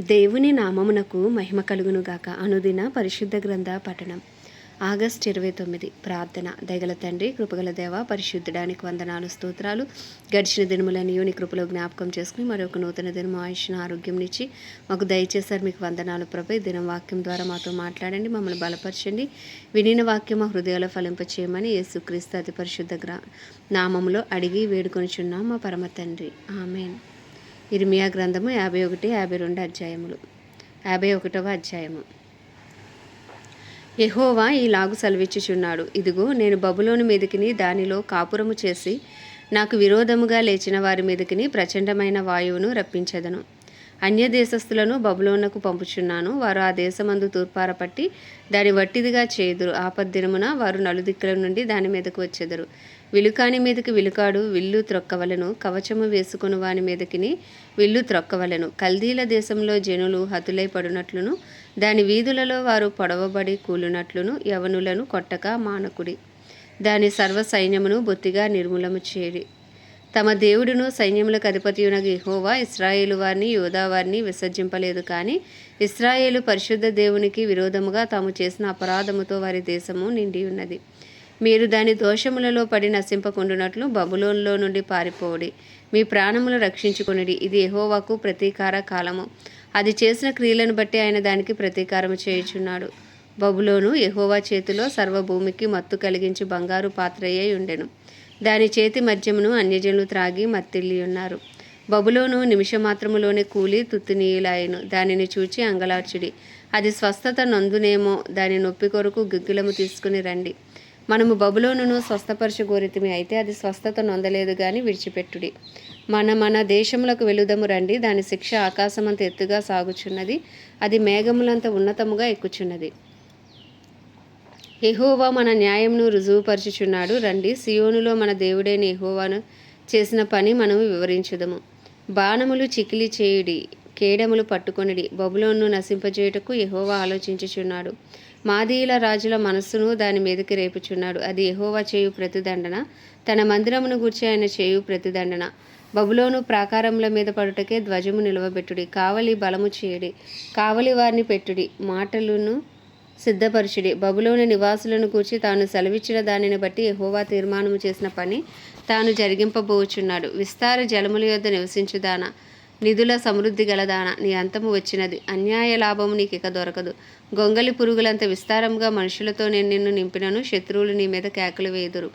దేవుని నామమునకు మహిమ కలుగునుగాక. అనుదిన పరిశుద్ధ గ్రంథ పఠనం. ఆగస్టు 29. ప్రార్థన. దయగల తండ్రి, కృపగల దేవ, పరిశుద్ధడానికి వందనాలు, స్తోత్రాలు. గడిచిన దినములన్నీ నీ కృపలో జ్ఞాపకం చేసుకుని మరొక నూతన దినము ఆయుష్ను ఆరోగ్యంనిచ్చి మాకు దయచేశారు. మీకు వందనాలు ప్రభు. ఈ దినం వాక్యం ద్వారా మాతో మాట్లాడండి, మమ్మల్ని బలపరచండి. వినిన వాక్యం మా హృదయాల్లో ఫలింపచేయమని యేసుక్రీస్తు అతి పరిశుద్ధ నామములో అడిగి వేడుకొనిచున్నాం మా పరమ తండ్రి. ఆమేన్. ఇర్మియా గ్రంథము 51, 52 అధ్యాయములు. 51వ అధ్యాయము. యెహోవా ఈలాగు సెలవిచ్చుచున్నాడు, ఇదిగో నేను బబులోను మీదకిని దానిలో కాపురము చేసి నాకు విరోధముగా లేచిన వారి మీదకిని ప్రచండమైన వాయువును రప్పించెదను. అన్య దేశస్థులను బబులోనుకు పంపుచున్నాను. వారు ఆ దేశమందు తూర్పారపట్టి దాని వట్టిదిగా చేయుదురు. ఆపద్దినమున వారు నలుదిక్కుల నుండి దాని మీదకు వచ్చెదరు. విలుకాని మీదకి విలుకాడు విల్లు త్రొక్కవలెను. కవచము వేసుకుని వాని మీదకిని విల్లు త్రొక్కవలెను. కల్దీల దేశంలో జనులు హతులై పడునట్లును, దాని వీధులలో వారు పొడవబడి కూలునట్లును యవనులను కొట్టక మానకుడి. దాని సర్వ సైన్యమును బొత్తిగా నిర్మూలము చేరి తమ దేవుడును సైన్యములకు అధిపతియునగు యెహోవా ఇశ్రాయేలు వారిని యోధా వారిని విసర్జింపలేదు. కానీ ఇశ్రాయేలు పరిశుద్ధ దేవునికి విరోధముగా తాము చేసిన అపరాధముతో వారి దేశము నిండి ఉన్నది. మీరు దాని దోషములలో పడి నశింపకుండునట్లు బబులోనులో నుండి పారిపోవుడి. మీ ప్రాణములు రక్షించుకొనిడి. ఇది యెహోవాకు ప్రతీకార కాలము. అది చేసిన క్రియలను బట్టి ఆయన దానికి ప్రతీకారము చేయుచున్నాడు. బబులోను యెహోవా చేతిలో సర్వభూమికి మత్తు కలిగించి బంగారు పాత్రయ్యే ఉండెను. దాని చేతి మద్యమును అన్యజనులు త్రాగి మత్తిల్లి ఉన్నారు. బబులోను నిమిషమాత్రములోనే కూలి తుత్తునీయులాయెను. దానిని చూచి అంగలార్చుడి. అది స్వస్థత నొందునేమో. దాని నొప్పి కొరకు గిగ్గులము తీసుకుని రండి. మనము బబులోనును స్వస్థపరచగోరితిమి, అయితే అది స్వస్థత నొందలేదు గాని విడిచిపెట్టుడి. మన దేశములకు వెలుదము రండి. దాని శిక్ష ఆకాశమంత ఎత్తుగా సాగుచున్నది, అది మేఘములంత ఉన్నతముగా ఎక్కుచున్నది. యెహోవా మన న్యాయమును రుజువుపరచుచున్నాడు. రండి, సియోనులో మన దేవుడైన యెహోవాను చేసిన పని మనము వివరించుదము. బాణములు చికిలి చేయుడి, కేడములు పట్టుకొనిడి. బబులోనును నశింపజేయుటకు యెహోవా ఆలోచించుచున్నాడు. మాదీయుల రాజుల మనస్సును దాని మీదకి రేపుచున్నాడు. అది యెహోవా చేయు ప్రతిదండన, తన మందిరమును గూర్చి ఆయన చేయు ప్రతిదండన. బబులోను ప్రాకారముల మీద పడుటకే ధ్వజము నిలవబెట్టుడి. కావలి బలము చేయుడి, కావలి వారిని పెట్టుడి, మాటలను సిద్ధపరచుడి. బబులోను నివాసులను గూర్చి తాను సెలవిచ్చిన దానిని బట్టి యెహోవా తీర్మానము చేసిన పని తాను జరిగింపబోచున్నాడు. విస్తార జలముల యొద్ద నివసించుదానా, నిధుల సమృద్ధి గలదానా, నీ అంతము వచ్చినది. అన్యాయ లాభము నీకిక దొరకదు. గొంగలి పురుగులంత విస్తారముగా మనుషులతో నేను నిన్ను నింపినను, శత్రువులు నీ మీద కేకలు వేయుదురు.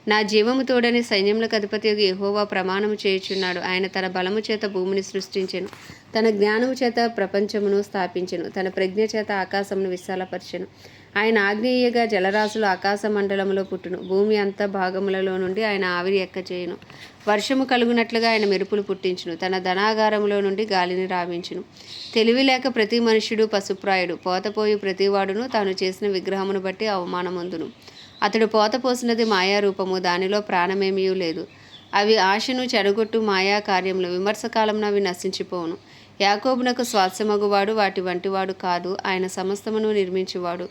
నా జీవము తోడని సైన్యములకు అధిపతియగు యెహోవా ప్రమాణము చేయుచున్నాడు. ఆయన తన బలము చేత భూమిని సృష్టించెను, తన జ్ఞానము చేత ప్రపంచమును స్థాపించెను, తన ప్రజ్ఞ చేత ఆకాశమును విశాలపరచెను. ఆయన ఆగ్నేయగా జలరాశులు ఆకాశ మండలములో పుట్టును. భూమి అంత భాగములలో నుండి ఆయన ఆవిరి ఎక్కచేయును. వర్షము కలుగునట్లుగా ఆయన మెరుపులు పుట్టించును. తన ధనాగారములో నుండి గాలిని రావించును. తెలివి లేక ప్రతి మనుష్యుడు పశుప్రాయుడు. పోతపోయి ప్రతివాడును తాను చేసిన విగ్రహమును బట్టి అవమానమొందును. అతడు పోతపోసినది మాయారూపము, దానిలో ప్రాణమేమీ లేదు. అవి ఆశను చెడగొట్టు మాయా కార్యములు. విమర్శకాలమున అవి నశించిపోవును. యాకోబునకు స్వాస్యమగువాడు వాటి వంటివాడు కాదు. ఆయన సమస్తమును నిర్మించువాడు.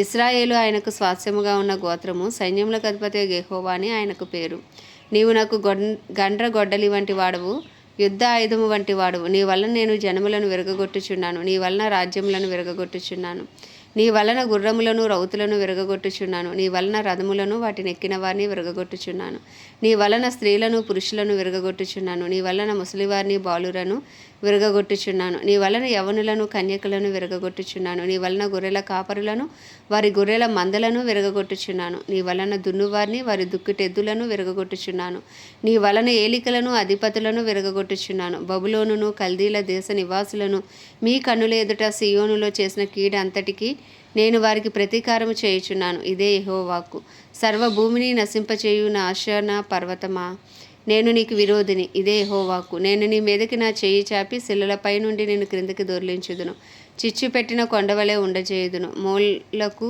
ఇశ్రాయేలు ఆయనకు స్వాస్యముగా ఉన్న గోత్రము. సైన్యములకు అధిపతి యెహోవా అని ఆయనకు పేరు. నీవు నాకు గండ్ర గొడ్డలి వంటి వాడవు, యుద్ధ ఆయుధము వంటి వాడవు. నీ వలన నేను జనములను విరగగొట్టుచున్నాను. నీ వలన రాజ్యములను విరగగొట్టుచున్నాను. నీ వలన గుర్రములను రౌతులను విరగగొట్టుచున్నాను. నీ వలన రథములను వాటిని ఎక్కిన వారిని విరగగొట్టుచున్నాను. నీ వలన స్త్రీలను పురుషులను విరగగొట్టుచున్నాను. నీ వలన ముసలివారిని బాలురను విరగగొట్టుచున్నాను. నీ వలన యవనులను కన్యకులను విరగగొట్టుచున్నాను. నీ వలన గొర్రెల కాపరులను వారి గొర్రెల మందలను విరగగొట్టుచున్నాను. నీ వలన దున్నువారిని వారి దుక్కిటెద్దులను విరగగొట్టుచున్నాను. నీ వలన ఏలికలను అధిపతులను విరగగొట్టుచున్నాను. బబులోనును కల్దీల దేశ నివాసులను మీ కన్నుల ఎదుట సియోనులో చేసిన కీడు అంతటికి నేను వారికి ప్రతీకారము చేయుచున్నాను. ఇదే యెహోవాకు. సర్వభూమిని నశింపచేయు నాశన పర్వతమా, నేను నీకు విరోధిని. ఇదే యెహోవాకు. నేను నీ మీదకి నా చేయి చాపి శిలలపై నుండి నేను క్రిందకి దొర్లించుదును. చిచ్చు పెట్టిన కొండవలే ఉండజేయుదును. మూలకు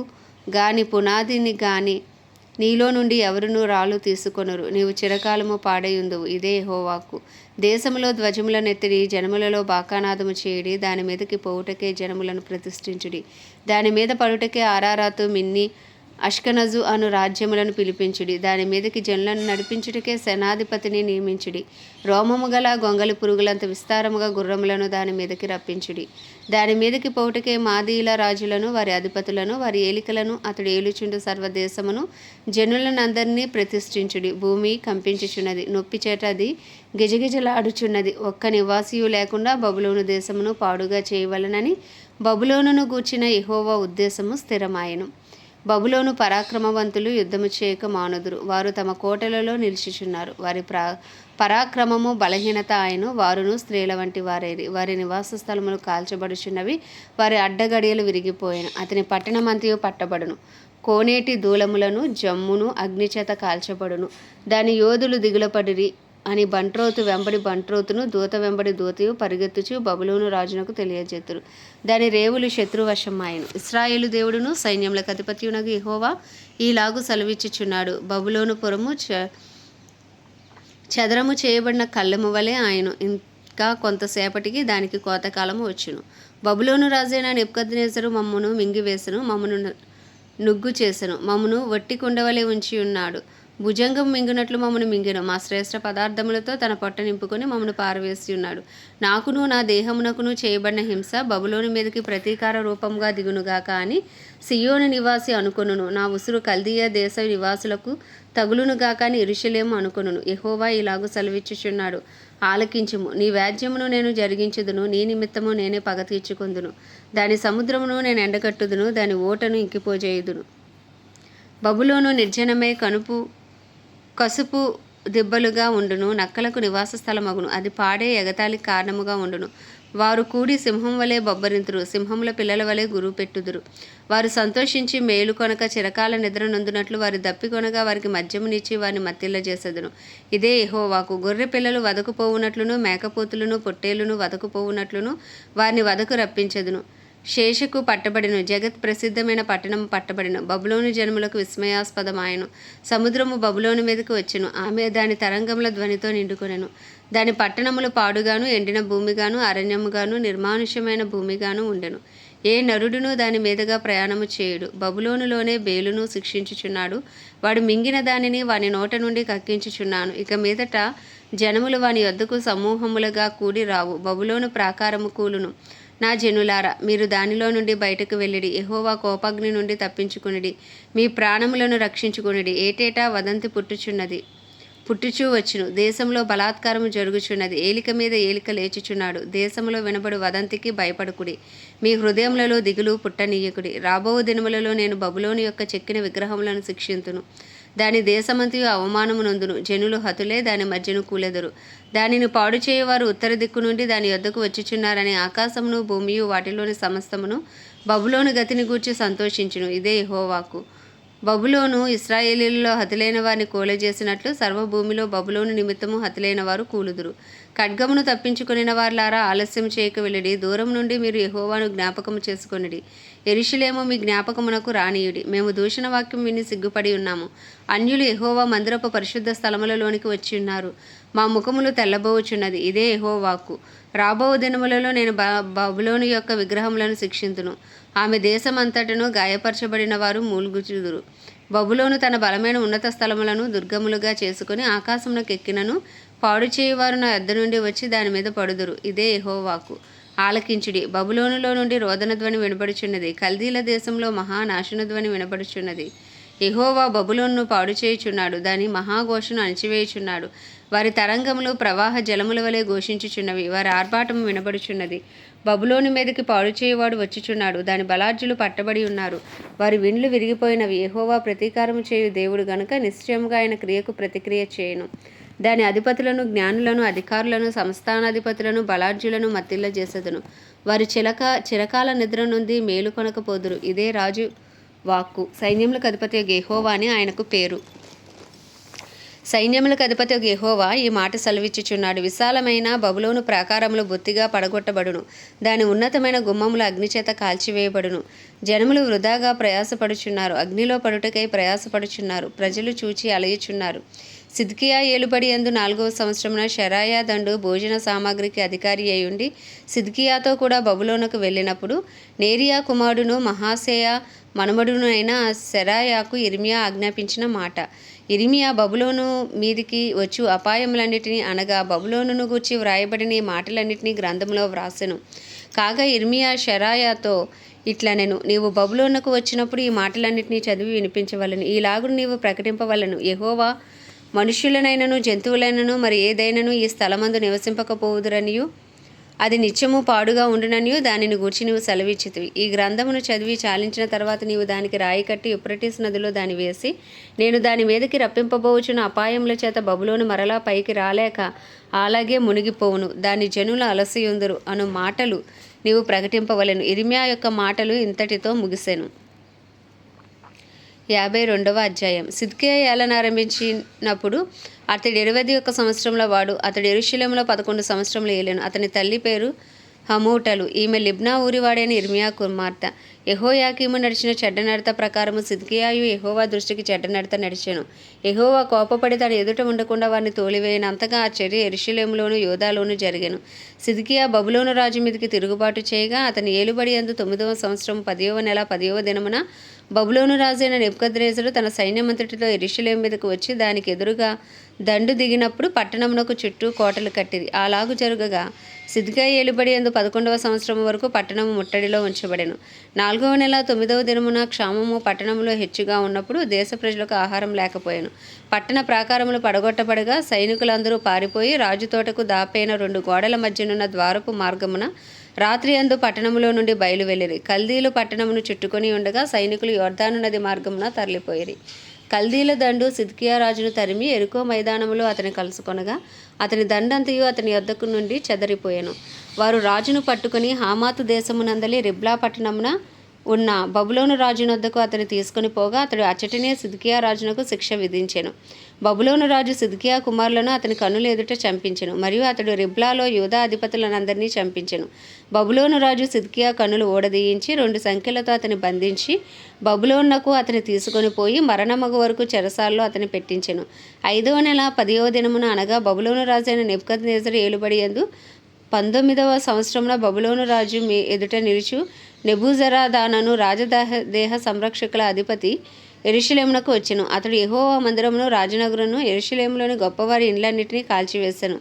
గాని పునాదిని గాని నీలో నుండి ఎవరునూ రాళ్ళు తీసుకొనరు. నీవు చిరకాలము పాడయుందువు. ఇదే యెహోవాకు. దేశములో ధ్వజములను ఎత్తిడి, జనములలో బాకానాదము చేయుడి. దాని మీదకి పోవుటకే జనములను ప్రతిష్ఠించుడి. దాని మీద పడుటకే ఆరారాతు మిన్ని అష్కనజు అను రాజ్యములను పిలిపించుడి. దాని మీదకి జనులను నడిపించుటకే సేనాధిపతిని నియమించుడి. రోమము గల గొంగలి పురుగులంత విస్తారముగా గుర్రములను దాని మీదకి రప్పించుడి. దాని మీదకి పోవుటకే మాదీల రాజులను, వారి అధిపతులను, వారి ఏలికలను, అతడు ఏలుచుండు సర్వదేశమును, జనులనందరినీ ప్రతిష్ఠించుడి. భూమి కంపించుచున్నది, నొప్పి చేట అది గిజగిజలాడుచున్నది. ఒక్క నివాసియు లేకుండా బబులోను దేశమును పాడుగా చేయవలనని బబులోనును గూర్చిన యెహోవా ఉద్దేశము స్థిరమాయెను. బబులోను పరాక్రమవంతులు యుద్ధము చేయక మానుదురు. వారు తమ కోటలలో నిలిచిచున్నారు. వారి పరాక్రమము బలహీనత ఆయను. వారును స్త్రీల వంటి వారేరి. వారి నివాస స్థలములు కాల్చబడుచున్నవి. వారి అడ్డగడియలు విరిగిపోయాను. అతని పట్టణమంతయు పట్టబడును. కోనేటి దూలములను జమ్మును అగ్నిచేత కాల్చబడును. దాని యోధులు దిగులపడిరి అని బంట్రోతు వెంబడి బంట్రోతును, దూత వెంబడి దూతయు పరిగెత్తుచు బబులోను రాజునకు తెలియజేతురు. దాని రేవులు శత్రువశమాయెను. ఇశ్రాయేలు దేవుడును సైన్యములకు అధిపతియునగు యెహోవా ఈలాగు సెలవిచ్చుచున్నాడు. బబులోను పురము చదరము చేయబడిన కళ్ళెము వలె ఆయను. ఇంకా కొంతసేపటికి దానికి కోతకాలము వచ్చును. బబులోను రాజైన నెబుకద్నెజరు మమ్మును మింగివేసెను, మమ్మను నుగ్గు చేసెను, మమ్మను వట్టి కుండవలే ఉంచి ఉన్నాడు. భుజంగం మింగినట్లు మమ్మను మింగెను. మా శ్రేష్ఠ పదార్థములతో తన పొట్ట నింపుకొని మమ్మను పారవేసి ఉన్నాడు. నాకును నా దేహమునకును చేయబడిన హింస బబులోని మీదకి ప్రతీకార రూపంగా దిగునుగాక అని సియోను నివాసి అనుకొనును. నా ఉసురు కల్దీయ దేశ నివాసులకు తగులునుగాక అని యెరూషలేము అనుకొనును. యెహోవా ఇలాగు సెలవిచ్చుచున్నాడు, ఆలకించుము. నీ వ్యాజ్యమును నేను జరిగించుదును, నీ నిమిత్తము నేనే పగ తీర్చుకొందును. దాని సముద్రమును నేను ఎండగట్టుదును, దాని ఓటను ఇంకిపోజేయుదును. బబులోను నిర్జనమై కసుపు దిబ్బలుగా ఉండును, నక్కలకు నివాస స్థలమగును. అది పాడే ఎగతాళికి కారణముగా ఉండును. వారు కూడి సింహం వలె బొబ్బరింతురు, సింహముల పిల్లల వలె గురువు పెట్టుదురు. వారు సంతోషించి మేలు కొనక చిరకాల నిద్ర నొందునట్లు వారి దప్పికొనగా వారికి మద్యమునిచ్చి వారిని మత్తిల్ల చేసేదను. ఇదే యెహోవాకు. గొర్రె పిల్లలు వదకుపోవునట్లును, మేకపోతులను పొట్టేలును వదకుపోవునట్లును వారిని వదకు రప్పించెదను. శేషకు పట్టబడిను, జగత్ ప్రసిద్ధమైన పట్టణము పట్టబడిను. బబులోను జనములకు విస్మయాస్పదమాయను. సముద్రము బబులోను మీదకు వచ్చెను, ఆమె దాని తరంగముల ధ్వనితో నిండుకొనెను. దాని పట్టణములు పాడుగాను, ఎండిన భూమిగాను, అరణ్యముగాను, నిర్మానుష్యమైన భూమిగాను ఉండెను. ఏ నరుడును దాని మీదుగా ప్రయాణము చేయుడు. బబులోనులోనే బేలును శిక్షించుచున్నాడు. వాడు మింగిన దానిని వాని నోట నుండి కక్కించుచున్నాను. ఇక మీదట జనములు వాని యొద్దకు సమూహములుగా కూడి రావు. బబులోను ప్రాకారము కూలును. నా జనులారా, మీరు దానిలో నుండి బయటకు వెళ్ళిడి. యెహోవా కోపాగ్ని నుండి తప్పించుకొనిడి. మీ ప్రాణములను రక్షించుకొనిడి. ఏటేటా వదంతి పుట్టుచూ వచ్చును. దేశంలో బలాత్కారము జరుగుచున్నది. ఏలిక మీద ఏలిక లేచుచున్నాడు. దేశంలో వినబడు వదంతికి భయపడకుడి. మీ హృదయములలో దిగులు పుట్టనీయకుడి. రాబో దినములలో నేను బబులోను యొక్క చెక్కిన విగ్రహములను శిక్షింతును. దాని దేశమంతయు అవమానము నొందును. జనులు హతులే దాని మధ్యను కూలెదరు. దానిని పాడు చేయవారు ఉత్తర దిక్కు నుండి దాని యొద్దకు వచ్చుచున్నారని ఆకాశమును భూమియు వాటిలోని సమస్తమును బబులోను గతిని గూర్చి సంతోషించును. ఇదే యెహోవాకు. బబులోను ఇశ్రాయేలీయులలో హతులైన వారిని కూలజేసినట్లు సర్వభూమిలో బబులోను నిమిత్తము హతులైన వారు కూలుదురు. ఖడ్గమును తప్పించుకొనిన వారులారా, ఆలస్యం చేయక వెళ్ళిడి. దూరం నుండి మీరు యెహోవాను జ్ఞాపకము చేసుకొనిడి. యెరూషలేము మీ జ్ఞాపకమునకు రానీయుడి. మేము దూషణ వాక్యం విని సిగ్గుపడి ఉన్నాము. అన్యులు యెహోవా మందిరపు పరిశుద్ధ స్థలములలోనికి వచ్చి ఉన్నారు. మా ముఖములు తెల్లబోచున్నది. ఇదే యెహోవాకు. రాబో దినములలో నేను బబులోను యొక్క విగ్రహములను శిక్షింతును. ఆమె దేశమంతటను గాయపరచబడిన వారు మూల్గుచుదురు. బబులోను తన బలమైన ఉన్నత స్థలములను దుర్గములుగా చేసుకుని ఆకాశమునకు ఎక్కినను పాడు చేయువారు నా యొద్ద నుండి వచ్చి దాని మీద పడుదురు. ఇదే యెహోవాకు. ఆలకించుడి. బబులోనులో నుండి రోదన ధ్వని వినబడుచున్నది. కల్దీల దేశంలో మహానాశన ధ్వని వినబడుచున్నది. యెహోవా బబులోనును పాడు చేయుచున్నాడు, దాని మహాఘోషను అణిచివేయుచున్నాడు. వారి తరంగములు ప్రవాహ జలముల వలె ఘోషించుచున్నవి. వారి ఆర్భాటము వినబడుచున్నది. బబులోను మీదకి పాడు చేయువాడు వచ్చుచున్నాడు. దాని బలార్జులు పట్టబడి ఉన్నారు. వారి విండ్లు విరిగిపోయినవి. యెహోవా ప్రతీకారము చేయు దేవుడు గనుక నిశ్చయముగా ఆయన క్రియకు ప్రతిక్రియ చేయను. దాని అధిపతులను, జ్ఞానులను, అధికారులను, సంస్థానాధిపతులను, బలార్జులను మత్తిల్ల చేసెదను. వారి చిరకాల నిద్ర నుండి మేలు కొనకపోదురు. ఇదే రాజు వాక్కు. సైన్యములకు అధిపతి యెహోవా అని ఆయనకు పేరు. సైన్యములకు అధిపతి యెహోవా ఈ మాట సెలవిచ్చుచున్నాడు. విశాలమైన బబులోను ప్రాకారములు బొత్తిగా పడగొట్టబడును. దాని ఉన్నతమైన గుమ్మములు అగ్నిచేత కాల్చివేయబడును. జనములు వృధాగా ప్రయాసపడుచున్నారు. అగ్నిలో పడుటకై ప్రయాసపడుచున్నారు. ప్రజలు చూచి అలయుచున్నారు. సిద్కియా ఏలుబడి యందు 4వ సంవత్సరమున షెరాయా దండు భోజన సామాగ్రికి అధికారి అయ్యుండి సిద్కియాతో కూడా బబులోనుకు వెళ్ళినప్పుడు నేరియా కుమారుడును మహాసేయ మనుమడును అయిన సెరాయాకు ఇర్మియా ఆజ్ఞాపించిన మాట. ఇర్మియా బబులోను మీదికి వచ్చు అపాయములన్నిటినీ అనగా బబులోనును గూర్చి వ్రాయబడిన ఈ మాటలన్నిటినీ గ్రంథంలో వ్రాసెను. కాగా ఇర్మియా షెరాయాతో ఇట్లనెను, నీవు బబులోనుకు వచ్చినప్పుడు ఈ మాటలన్నిటినీ చదివి వినిపించవలను. ఈలాగును నీవు ప్రకటింపవలను, యెహోవా మనుష్యులనైనను జంతువులైనను మరి ఏదైనను ఈ స్థలమందు నివసింపకపోవుదురనియు అది నిత్యము పాడుగా ఉండుననియు దానిని గూర్చి నీవు సెలవిచ్చితివి. ఈ గ్రంథమును చదివి చాలించిన తర్వాత నీవు దానికి రాయి కట్టి యూఫ్రటీసు నదిలో దాని వేసి నేను దాని మీదకి రప్పింపబోచున్న అపాయముల చేత బబులోను మరలా పైకి రాలేక అలాగే మునిగిపోవును, దాని జనులు అలసియుందురు అను మాటలు నీవు ప్రకటింపవలెను. ఇర్మియా యొక్క మాటలు ఇంతటితో ముగిసెను. 52వ అధ్యాయం. సిద్కియా ఏలనారంభించినప్పుడు అతడు 21 సంవత్సరంలో వాడు. అతడు యెరూషలేములో 11 సంవత్సరములు ఏలెను. అతని తల్లి పేరు హమూటలు. ఈమె లిబ్నా ఊరివాడైన ఇర్మియా కుమార్తె. యెహోయాకీము నడిచిన చెడ్డ నడత ప్రకారము సిద్కియాయు యెహోవా దృష్టికి చెడ్డ నడత నడిచెను. యెహోవా కోపపడి తన ఎదుట ఉండకుండా వారిని తోలివేయనంతగా ఆ చర్య యెరూషలేములోను యూదాలోను జరిగెను. సిద్కియా బబులోను రాజు మీదికి తిరుగుబాటు చేయగా అతని ఏలుబడి యందు 9వ సంవత్సరం 10వ నెల 10వ దినమున బబులోను రాజైన నెబుకద్నెజరు తన సైన్యమంతటితో యెరూషలేము మీదకు వచ్చి దానికి ఎదురుగా దండు దిగినప్పుడు పట్టణమునకు చుట్టూ కోటలు కట్టిరి. అలాగు జరుగగా సిద్కియా ఏలుబడి యందు 11వ సంవత్సరం వరకు పట్టణము ముట్టడిలో ఉంచబడెను. 4వ నెల 9వ దినమున క్షామము పట్టణంలో హెచ్చుగా ఉన్నప్పుడు దేశ ప్రజలకు ఆహారం లేకపోయాను. పట్టణ ప్రాకారములు పడగొట్టబడగా సైనికులందరూ పారిపోయి రాజుతోటకు దాపైన 2 గోడల మధ్యనున్న ద్వారపు మార్గమున రాత్రి యందు పట్టణములో నుండి బయలువెళ్ళిరి. కల్దీలు పట్టణమును చుట్టుకొని ఉండగా సైనికులు యొర్దాను నది మార్గమున తరలిపోయిరి. కల్దీల దండు సిద్కియా రాజును తరిమి యెరికో మైదానములో అతని కలుసుకొనగా అతని దండంతయు అతని యొద్దకు నుండి చెదరిపోయెను. వారు రాజును పట్టుకుని హమాతు దేశమునందలి రిబ్లా పట్టణమున ఉన్న బబులోను రాజునొద్దకు అతని తీసుకుని పోగా అతడు అచ్చటినే సిద్కియా రాజునకు శిక్ష విధించెను. బబులోను రాజు సిద్కియా కుమారులను అతని కన్నుల ఎదుట చంపించెను మరియు అతడు రిబ్లాలో యూదా అధిపతులనందరినీ చంపించెను. బబులోను రాజు సిద్కియా కన్నులు ఓడదీయించి 2 సంకెళ్లతో అతని బంధించి బబులోనునకు అతని తీసుకొని పోయి మరణమగు వరకు చెరసాల్లో అతని పెట్టించెను. 5వ నెల 10వ దినమున అనగా బబులోను రాజైన నెబుకద్నెజరు ఏలుబడి యందు 19వ సంవత్సరమున బబులోను రాజు ఎదుట నిలుచు నెబూజరదానను రాజదేహ సంరక్షకుల అధిపతి యెరూషలేమునకు వచ్చెను. అతడు యెహోవా మందిరమును రాజనగరును యెరూషలేములోని గొప్పవారి ఇండ్లన్నిటినీ కాల్చివేసెను.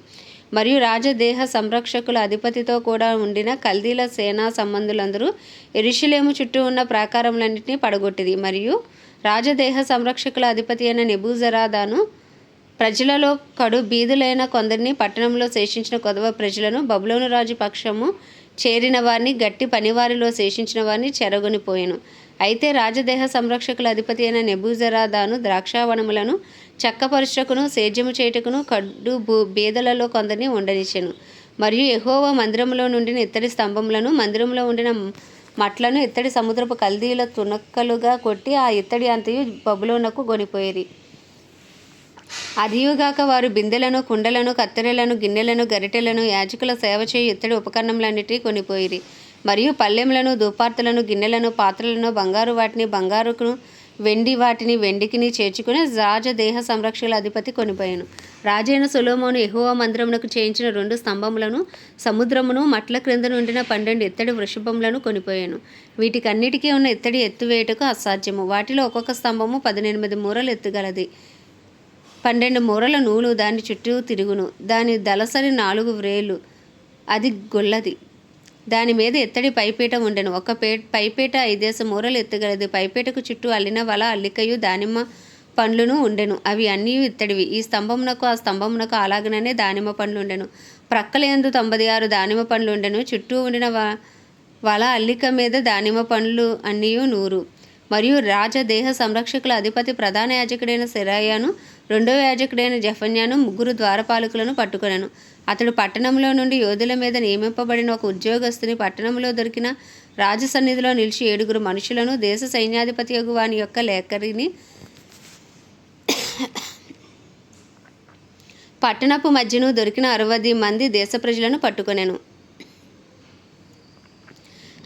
మరియు రాజదేహ సంరక్షకుల అధిపతితో కూడా ఉండిన కల్దీల సేనా సంబంధులందరూ యెరూషలేము చుట్టూ ఉన్న ప్రాకారములన్నిటినీ పడగొట్టిరి. మరియు రాజదేహ సంరక్షకుల అధిపతి అయిన నెబూజరదాను ప్రజలలో కడు బీదులైన కొందరిని పట్టణంలో శేషించిన కొదవ ప్రజలను బబులోను రాజు పక్షము చేరిన వారిని గట్టి పనివారిలో శేషించిన వారిని చెరగొనిపోయెను. అయితే రాజదేహ సంరక్షకుల అధిపతి అయిన నెబూజరదాను ద్రాక్షావనములను చక్కపరుచుటకును సేద్యము చేయుటకును కడ్డు బీదలలో కొందరిని ఉండనిచ్చెను. మరియు యెహోవా మందిరములో నుండిన ఇత్తడి స్తంభములను మందిరంలో ఉండిన మట్లను ఇత్తడి సముద్రపు కల్దీల తునక్కలుగా కొట్టి ఆ ఇత్తడి అంతయు బబులోనుకు గొనిపోయిరి. అదియుగాక వారు బిందెలను కుండలను కత్తెరలను గిన్నెలను గరిటెలను యాజకుల సేవ చేయు ఇత్తడి ఉపకరణములన్నిటినీ కొనిపోయిరి. మరియు పళ్ళెములను ధూపార్తులను గిన్నెలను పాత్రలను బంగారు వాటిని బంగారుకును వెండి వాటిని వెండికిని చేర్చుకుని రాజదేహ సంరక్షకుల అధిపతి కొనిపోయాను. రాజైన సొలొమోను యెహోవా మందిరమునకు చేయించిన 2 స్తంభములను సముద్రమును మట్ల క్రింద నుండిన 12 ఇత్తడి వృషభములను కొనిపోయాను. వీటికన్నిటికీ ఉన్న ఇత్తడి ఎత్తువేయుటకు అసాధ్యము. వాటిలో ఒక్కొక్క స్తంభము 18 మూరలు ఎత్తుగలది. 12 మూరల నూలు దాని చుట్టూ తిరుగును. దాని దళసరి 4 వ్రేలు, అది గొల్లది. దాని మీద ఎత్తడి పైపీట ఉండెను. ఒక పైపీట 5 మూరలు ఎత్తుగలది. పైపీటకు చుట్టూ అల్లిన వల అల్లికయు దానిమ్మ పండ్లును ఉండెను. అవి అన్నీ ఇత్తడివి. ఈ స్తంభమునకు ఆ స్తంభమునకు అలాగనే దానిమ్మ పండ్లు ఉండెను. ప్రక్కల యందు 96 దానిమ్మ పండ్లు ఉండెను. చుట్టూ ఉండిన వల అల్లిక మీద దానిమ్మ పండ్లు అన్నీయు 100. మరియు రాజదేహ సంరక్షకుల అధిపతి ప్రధాన యాజకుడైన సెరాయాను 2వ యాజకుడైన జెఫన్యాను 3 ద్వారపాలకులను పట్టుకొనెను. అతడు పట్టణంలో నుండి యోధుల మీద నియమింపబడిన ఒక ఉద్యోగస్తుని పట్టణంలో దొరికిన రాజసన్నిధిలో నిలిచి 7 మనుషులను దేశ సైన్యాధిపతి యగు వాని యొక్క లేఖరిని పట్టణపు మధ్యను దొరికిన 60 మంది దేశ ప్రజలను పట్టుకొనెను.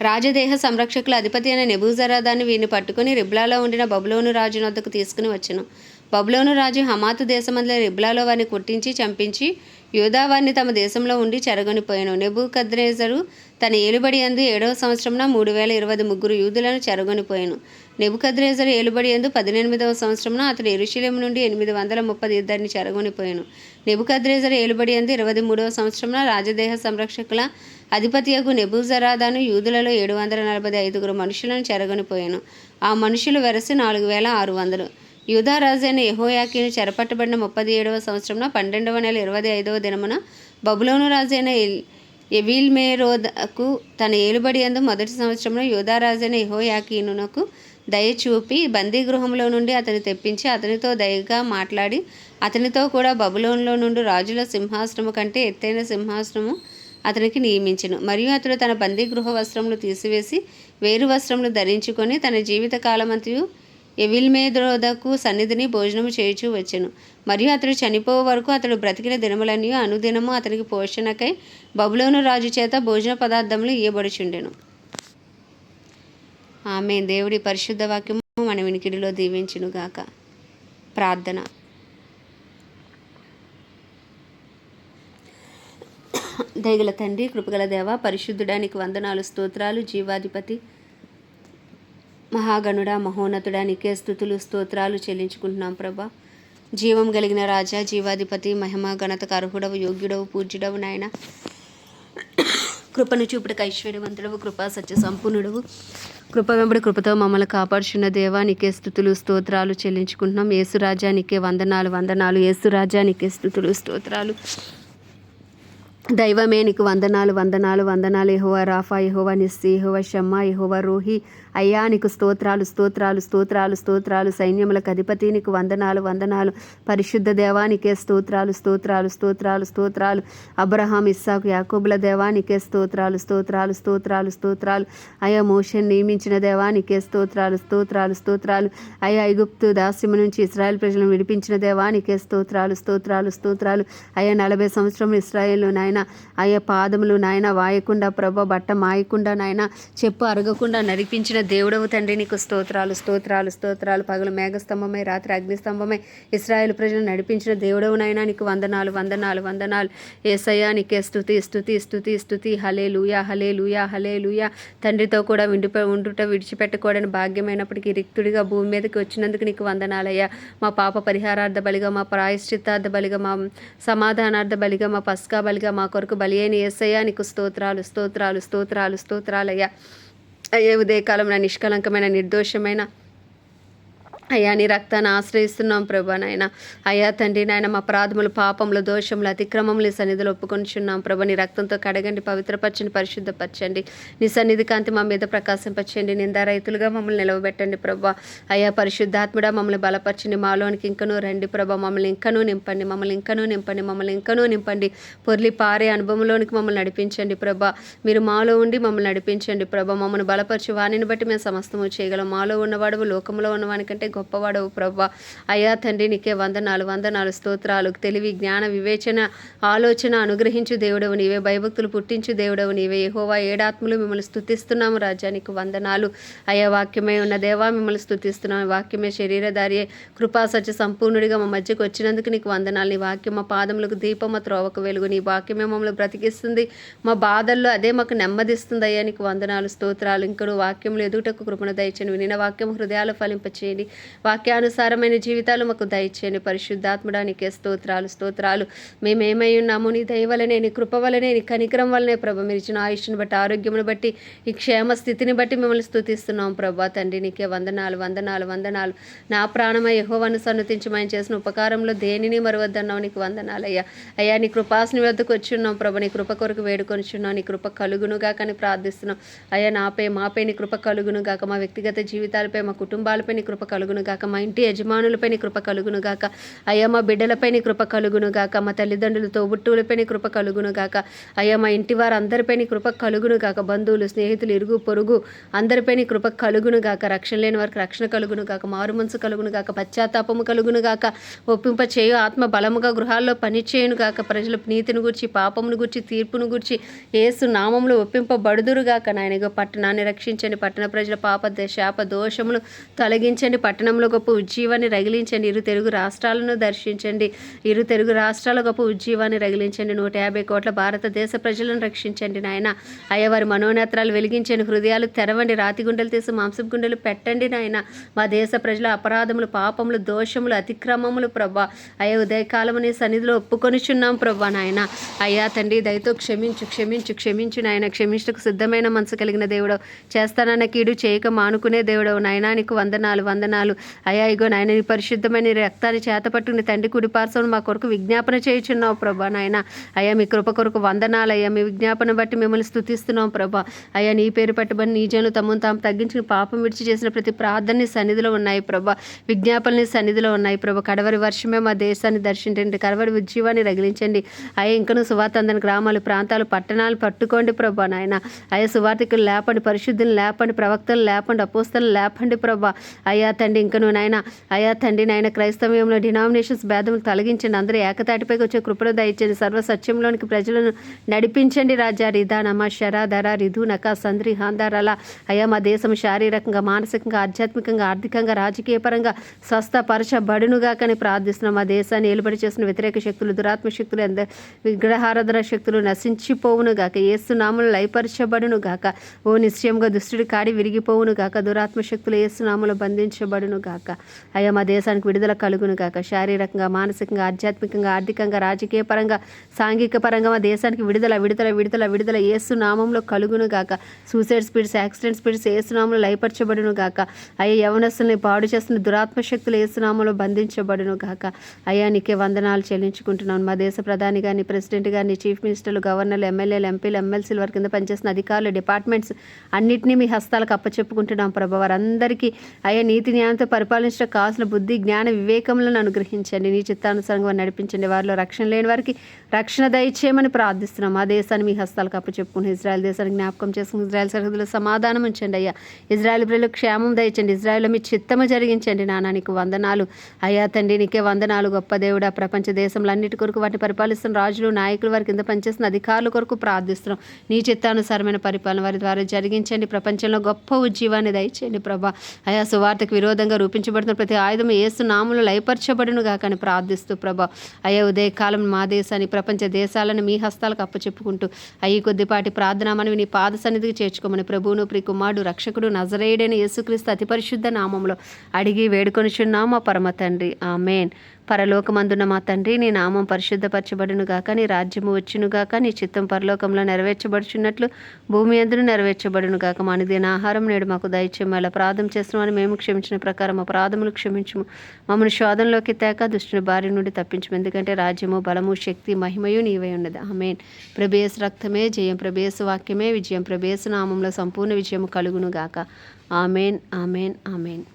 రాజదేహ సంరక్షకుల అధిపతి అయిన నెబూజరదాను వీరిని పట్టుకుని రిబ్లాలో ఉండిన బబులోను రాజు వద్దకు తీసుకుని వచ్చెను. బబులోను రాజు హమాతు దేశమందుల రిబ్లాలో వారిని కొట్టించి చంపించి యూదా వారిని తమ దేశంలో ఉండి చెరగొనిపోయాను. నెబుకద్రెజరు తన ఏలుబడి యందు 7వ సంవత్సరమున 3023 యూదులను చెరగొనిపోయాను. నెబుకద్రెజరు ఏలుబడి యందు 18వ సంవత్సరమున అతడు యెరూషలేము నుండి 832 చెరగొనిపోయాను. నెబుకద్రెజరు ఏలుబడి యందు 23వ సంవత్సరమున రాజదేహ సంరక్షకుల అధిపతియగు నెబూజరాదాను యూదులలో 745 మనుషులను చెరగొనిపోయాను. ఆ మనుషులు వెరసి 4600. యూదా రాజైన యెహోయాకీను చెరపట్టబడిన 37వ సంవత్సరమున 12వ నెల 25వ దినమున బబులోను రాజైన ఎవీల్మెరోదకు తన ఏలుబడి యందు మొదటి సంవత్సరంలో యూదా రాజైన యెహోయాకీనునకు దయ చూపి బందీగృహంలో నుండి అతని తెప్పించి అతనితో దయగా మాట్లాడి అతనితో కూడా బబులోనులో నుండి రాజుల సింహాసనము కంటే ఎత్తైన సింహాసనము అతనికి నియమించెను. మరియు అతడు తన బందీగృహ వస్త్రములు తీసివేసి వేరు వస్త్రములు ధరించుకొని తన జీవిత కాలమంతయు ఎవీల్మెరోదకు సన్నిధిని భోజనము చేయుచూ వచ్చెను. మరియు అతడు చనిపోయే వరకు అతడు బ్రతికిన దినములన్నీ అనుదినము అతనికి పోషణకై బబులోను రాజు చేత భోజన పదార్థములు ఇయ్యబడుచుండెను. ఆమేన్. దేవుడి పరిశుద్ధ వాక్యము మన వినికిడిలో దీవించునుగాక. ప్రార్థన. దయగల తండ్రి, కృపగల దేవ, పరిశుద్ధుడానికి వందనాలు, స్తోత్రాలు. జీవాధిపతి, మహాగణుడా, మహోన్నతుడా, నీకే స్తుతులు స్తోత్రాలు చెల్లించుకుంటున్నాం ప్రభా. జీవం కలిగిన రాజా, జీవాధిపతి, మహిమ ఘనతకు అర్హుడవు, యోగ్యుడవు, పూజ్యుడవు నాయన. కృపను చూపుటకు ఐశ్వర్యవంతుడవు, కృపా సత్య సంపూర్ణుడవు, కృప వెంబడి కృపతో మమ్మల్ని కాపాడుచున్న దేవా, నీకే స్తుతులు స్తోత్రాలు చెల్లించుకుంటున్నాం. యేసురాజా నీకే వందనాలు. యేసురాజా నీకే స్తుతులు స్తోత్రాలు. దైవమే నీకు వందనాలు. యెహోవా రాఫా, యెహోవా నిస్సి, యెహోవా షమ్మా, యెహోవా రూహి. అయ్యా నీకు స్తోత్రాలు. సైన్యములకు అధిపతి నీకు వందనాలు. పరిశుద్ధ దేవానికే స్తోత్రాలు. అబ్రహాం, ఇస్సాకు, యాకోబుల దేవానికే స్తోత్రాలు. అయ్యా మోషేను నియమించిన దేవానికే స్తోత్రాలు. అయ్యా ఐగుప్తు దాస్యము నుంచి ఇశ్రాయేల్ ప్రజలను విడిపించిన దేవానికే స్తోత్రాలు. అయ్యా 40 సంవత్సరం ఇశ్రాయేలు నాయన, అయ్యా పాదములు నాయన వాయకుండా ప్రభా, బట్ట మాయకుండా నాయన, చెప్పు అరగకుండా నడిపించిన దేవుడవు తండ్రి, నీకు స్తోత్రాలు. పగలు మేఘస్తంభమై రాత్రి అగ్నిస్తంభమై ఇశ్రాయేలు ప్రజలను నడిపించిన దేవుడవు నాయన, నీకు వందనాలు. యేసయ్యా నీకే స్తుతి. హల్లెలూయా. తండ్రితో కూడా ఉండుట విడిచిపెట్టకూడని భాగ్యమైనప్పటికీ రిక్తుడిగా భూమి మీదకి వచ్చినందుకు నీకు వందనాలయ్యా. మా పాప పరిహారార్థ బలిగా, మా ప్రాయశ్చిత్తార్థ బలిగా, మా సమాధానార్థ బలిగా, మా పస్కా బలిగా మా కొరకు బలి అయిన యేసయ్యా నీకు స్తోత్రాలయ్యా. అయ్యే ఉదయకాలం నా నిష్కలంకమైన నిర్దోషమైన అయ్యా నీ రక్తాన్ని ఆశ్రయిస్తున్నాం ప్రభా నాయన. అయ్యా తండ్రి నాయన, మా అపరాధములు, పాపములు, దోషములు, అతిక్రమములు సన్నిధిలో ఒప్పుకొనిచున్నాం ప్రభా. నీ రక్తంతో కడగండి, పవిత్రపరచండి, పరిశుద్ధపరచండి. నీ సన్నిధి కాంతి మా మీద ప్రకాశింపచేయండి. నిందారహితులుగా మమ్మల్ని నిలవబెట్టండి ప్రభా. అయ్యా పరిశుద్ధాత్ముడా మమ్మల్ని బలపరచండి. మాలోనికి ఇంకనూ రండి ప్రభా. మమ్మల్ని ఇంకనూ నింపండి. పొర్లి పారే అనుభవంలోనికి మమ్మల్ని నడిపించండి ప్రభా. మీరు మాలో ఉండి మమ్మల్ని నడిపించండి ప్రభా. మమ్మల్ని బలపరచు వాణిని బట్టి మేము సమస్తము చేయగలం. మాలో ఉన్నవాడు లోకంలో ఉన్నవానికంటే గొప్పవాడవు ప్రభా. అయ్యా తండ్రి నీకే వందనాలు. స్తోత్రాలు. తెలివి, జ్ఞాన, వివేచన, ఆలోచన అనుగ్రహించు దేవుడవు నీవే. భయభక్తులు పుట్టించు దేవుడవు నీవే. యెహోవా ఏడాత్మలు మిమ్మల్ని స్తుతిస్తున్నాము రాజా, నీకు వందనాలు. అయ్యా వాక్యమే ఉన్న దేవా మిమ్మల్ని స్తుతిస్తున్నాము. వాక్యమే శరీరధారియే కృపా సత్య సంపూర్ణుడిగా మా మధ్యకు వచ్చినందుకు నీకు వందనాలు. నీ వాక్యం మా పాదములకు దీపం, మా త్రోవకు వెలుగు. నీ వాక్యమే మమ్మల్ని బ్రతికిస్తుంది. మా బాధల్లో అదే మాకు నెమ్మదిస్తుంది. అయ్యా నీకు వందనాలు, స్తోత్రాలు. ఇంకను వాక్యములు ఎదుటకు కృపణ దయచేయండి. వినిన వాక్యం హృదయాలు ఫలింపచేయండి. వాక్యానుసారమైన జీవితాలు మాకు దయచేయండి. పరిశుద్ధాత్ముడా నీకే స్తోత్రాలు. మేమేమై ఉన్నాము నీ దయ వలనే, నీ కృప వలనే, నీ కనికరం వలనే ప్రభా. మీరు ఇచ్చిన ఆయుష్ను బట్టి, ఆరోగ్యమును బట్టి, ఈ క్షేమ స్థితిని బట్టి మిమ్మల్ని స్తుతిస్తున్నాం ప్రభా. తండ్రి నీకే వందనాలు. నా ప్రాణమై యెహోవాను సన్నుతించమని చేసిన ఉపకారంలో దేనిని మరువద్దన్నావు, నీకు వందనాలయ్యా. అయ్యా నీ కృపాసని వద్దకు వచ్చి ఉన్నాం ప్రభా. నీ కృప కొరకు వేడుకొనిచున్నాం. నీ కృప కలుగునుగాక అని ప్రార్థిస్తున్నాం. అయ్యా మాపై నీ కృప కలుగునుగాక. మా వ్యక్తిగత జీవితాలపై, మా కుటుంబాలపై నీ కృప కలుగునుగాక. మా ఇంటి యజమానులపై నీ కృప కలుగునుగాక. అయ్యా మా బిడ్డలపై నీ కృప కలుగునుగాక. మా తల్లిదండ్రులు, తోబుట్టువులపై నీ కృప కలుగునుగాక. అయ్యా మా ఇంటి వారందరిపై నీ కృప కలుగునుగాక. బంధువులు, స్నేహితులు, ఇరుగు పొరుగు అందరిపై నీ కృప కలుగునుగాక. రక్షణ లేని వారికి రక్షణ కలుగునుగాక. మారు మనసు కలుగునుగాక. పశ్చాత్తాపము కలుగునుగాక. ఒప్పింప చేయు ఆత్మ బలముగా గృహాల్లో పనిచేయునుగాక. ప్రజల నీతిని గురించి, పాపమును గురించి, తీర్పును గురించి యేసు నామములో ఒప్పింపబడుదురుగాక. నాయనగా పట్టణాన్ని రక్షించండి. పట్టణ ప్రజల పాప శాప దోషములు తొలగించండి. పట్టణ పట్టణంలో గొప్ప ఉజ్జీవాన్ని రగిలించండి. ఇరు తెలుగు రాష్ట్రాలను దర్శించండి. ఇరు తెలుగు రాష్ట్రాల గొప్ప ఉజ్జీవాన్ని రగిలించండి. 150 కోట్ల భారతదేశ ప్రజలను రక్షించండి నాయన. అయ్యా వారి మనోనేత్రాలు వెలిగించండి, హృదయాలు తెరవండి, రాతి గుండెలు తీసి మాంసపు గుండెలు పెట్టండి నాయన. మా దేశ ప్రజల అపరాధములు, పాపములు, దోషములు, అతిక్రమములు ప్రభా అయ్యా ఉదయకాలము నీ సన్నిధిలో ఒప్పుకొనిచున్నాం ప్రభా నాయన. అయ్యా తండ్రి దయతో క్షమించు నాయన. క్షమించకు సిద్ధమైన మనసు కలిగిన దేవుడు, చేస్తానన్న కీడు చేయక మానుకునే దేవుడవు నాయనా. నీకు వందనాలు. అయ్యా ఇగో నాయన నీ పరిశుద్ధమైన నీ రక్తాన్ని చేతపట్టుకుని తండ్రి కుడి పార్శ్వమున మా కొరకు విజ్ఞాపన చేయుచున్నావు ప్రభా నాయన. అయ్యా మీ కృప కొరకు వందనాలు అయ్యా. మీ విజ్ఞాపన బట్టి మిమ్మల్ని స్తుతిస్తున్నాం ప్రభా. అయ్యా నీ పేరు పట్టుబడి నీ జనులు తమను తాము తగ్గించుకుని పాపం విడిచి చేసిన ప్రతి ప్రార్థన నీ సన్నిధిలో ఉన్నాయి ప్రభా. విజ్ఞాపనలు నీ సన్నిధిలో ఉన్నాయి ప్రభా. కడవరి వర్షమే మా దేశాన్ని దర్శించండి, కడవరి ఉజ్జీవాన్ని రగిలించండి. అయ్యా ఇంకనూ సువార్త అందని గ్రామాలు, ప్రాంతాలు, పట్టణాలు పట్టుకోండి ప్రభా నాయన. అయ్యా సువార్తికులు లేపండి, పరిశుద్ధులు లేపండి, ప్రవక్తలు లేపండి, అపోస్తలు లేపండి ప్రభా. అయ్యా తండ్రి ఇంకను నాయన. అయ్యా తండ్రి నాయన క్రైస్తవ్యంలో డినామినేషన్స్ భేదములు తొలగించండి. అందరూ ఏకతాటిపైకి వచ్చే కృపను దయచేయండి. సర్వ సత్యంలోనికి ప్రజలను నడిపించండి రాజా. రిధానమ శరాధర రిధు నక సంద్రి హాందారల. అయ్యా మా దేశం శారీరకంగా, మానసికంగా, ఆధ్యాత్మికంగా, ఆర్థికంగా, రాజకీయ పరంగా స్వస్థపరచబడునుగా కానీ ప్రార్థిస్తున్నాం. మా దేశాన్ని ఏలుబడి చేసిన వ్యతిరేక శక్తులు, దురాత్మ శక్తులు, విగ్రహారాధన శక్తులు నశించిపోవును గాక. యేసు నామములో లయపరచబడును గాక. ఓ నిశ్చయంగా దుష్టుడి కాడి విరిగిపోవును గాక. దురాత్మ శక్తులు యేసు నామములో బంధించబడును గాక. అయ్యా మా దేశానికి విడుదల కలుగును గాక. శారీరకంగా, మానసికంగా, ఆధ్యాత్మికంగా, ఆర్థికంగా, రాజకీయ పరంగా, సాంఘిక పరంగా మా దేశానికి విడుదల యేసు నామములో కలుగును గాక. సూసైడ్ స్పీడ్స్, యాక్సిడెంట్ స్పీడ్స్ యేసు నామములో లయపరచబడును గాక. అయ్యా యవనస్తుల్ని పాడు చేస్తున్న దురాత్మ శక్తులు యేసు నామములో బంధించబడును గాక. అయ్యా నీకే వందనాలు చెల్లించుకుంటున్నాను. మా దేశ ప్రధాని గారిని, ప్రెసిడెంట్ గారిని, చీఫ్ మినిస్టర్లు, గవర్నర్లు, ఎమ్మెల్యేలు, ఎంపీలు, ఎమ్మెల్సీలు, వారి కింద పనిచేస్తున్న అధికారులు, డిపార్ట్మెంట్స్ అన్నింటినీ మీ హస్తాలకు అప్పచెప్పుకుంటున్నాం ప్రభా. వారందరికీ అయ్యా నీతి న్యాయంతో పరిపాలించడం కావాల్సిన బుద్ధి, జ్ఞాన, వివేకములను అనుగ్రహించండి. నీ చిత్తానుసారంగా నడిపించండి. వారిలో రక్షణ లేని వారికి రక్షణ దయచేయమని ప్రార్థిస్తున్నాం. మా దేశాన్ని మీ హస్తాలకు అప్పచెప్పుకుని ఇజ్రాయెల్ దేశాన్ని జ్ఞాపకం చేసుకుని ఇజ్రాయెల్ సరిహద్దులో సమాధానం ఉంచండి అయ్యా. ఇజ్రాయెల్ ప్రజలకు క్షేమం దయచండి. ఇజ్రాయెల్లో మీ చిత్తము జరిగించండి నాన్న. నీకు వందనాలు అయ్యా తండ్రి. నీకే వందనాలు గొప్ప దేవుడా. ప్రపంచ దేశంలో అన్నిటి కొరకు వాటిని పరిపాలిస్తున్న రాజులు, నాయకులు, వారి కింద పనిచేస్తున్న అధికారుల కొరకు ప్రార్థిస్తున్నాం. నీ చిత్తానుసారమైన పరిపాలన వారి ద్వారా జరిగించండి. ప్రపంచంలో గొప్ప ఉజ్జీవాన్ని దయచేయండి ప్రభా. అయా సువార్తకు విరోధంగా రూపించబడుతున్న ప్రతి ఆయుధం యేసు నామములో లయపరచబడును గాకని ప్రార్థిస్తూ ప్రభా. అయ్యా ఉదయకాలం మా దేశాన్ని, ప్రపంచ దేశాలను మీ హస్తాలకు అప్పచెప్పుకుంటూ అయ్యి కొద్దిపాటి ప్రార్థన మనవి నీ పాద సన్నిధికి చేర్చుకోమని ప్రభువును, ప్రియకుమారుడు, రక్షకుడు, నజరేయుడైన యేసుక్రీస్తు అతి పరిశుద్ధ నామములో అడిగి వేడుకొనిచున్నాం మా పరమ తండ్రి. ఆమేన్. పరలోకమందున్న మా తండ్రి, నీ నామం పరిశుద్ధపరచబడును గాక. నీ రాజ్యము వచ్చును గాక. నీ చిత్తం పరలోకంలో నెరవేర్చబడుచున్నట్లు భూమి యందును నెరవేర్చబడును గాక. మా అనుదిన ఆహారం నేడు మాకు దయచేయము. అపరాధం చేస్తున్నామని మేము క్షమించిన ప్రకారం అపరాధములు క్షమించుము. మమ్మల్ని శోధనలోకి తేక దుష్టుని బారి నుండి తప్పించుము. ఎందుకంటే రాజ్యము, బలము, శక్తి, మహిమయు నీవై ఉన్నది. ఆమేన్. ప్రభేసు రక్తమే జయం, ప్రభేసు వాక్యమే విజయం, ప్రభేసు నామంలో సంపూర్ణ విజయము కలుగును గాక. ఆమేన్.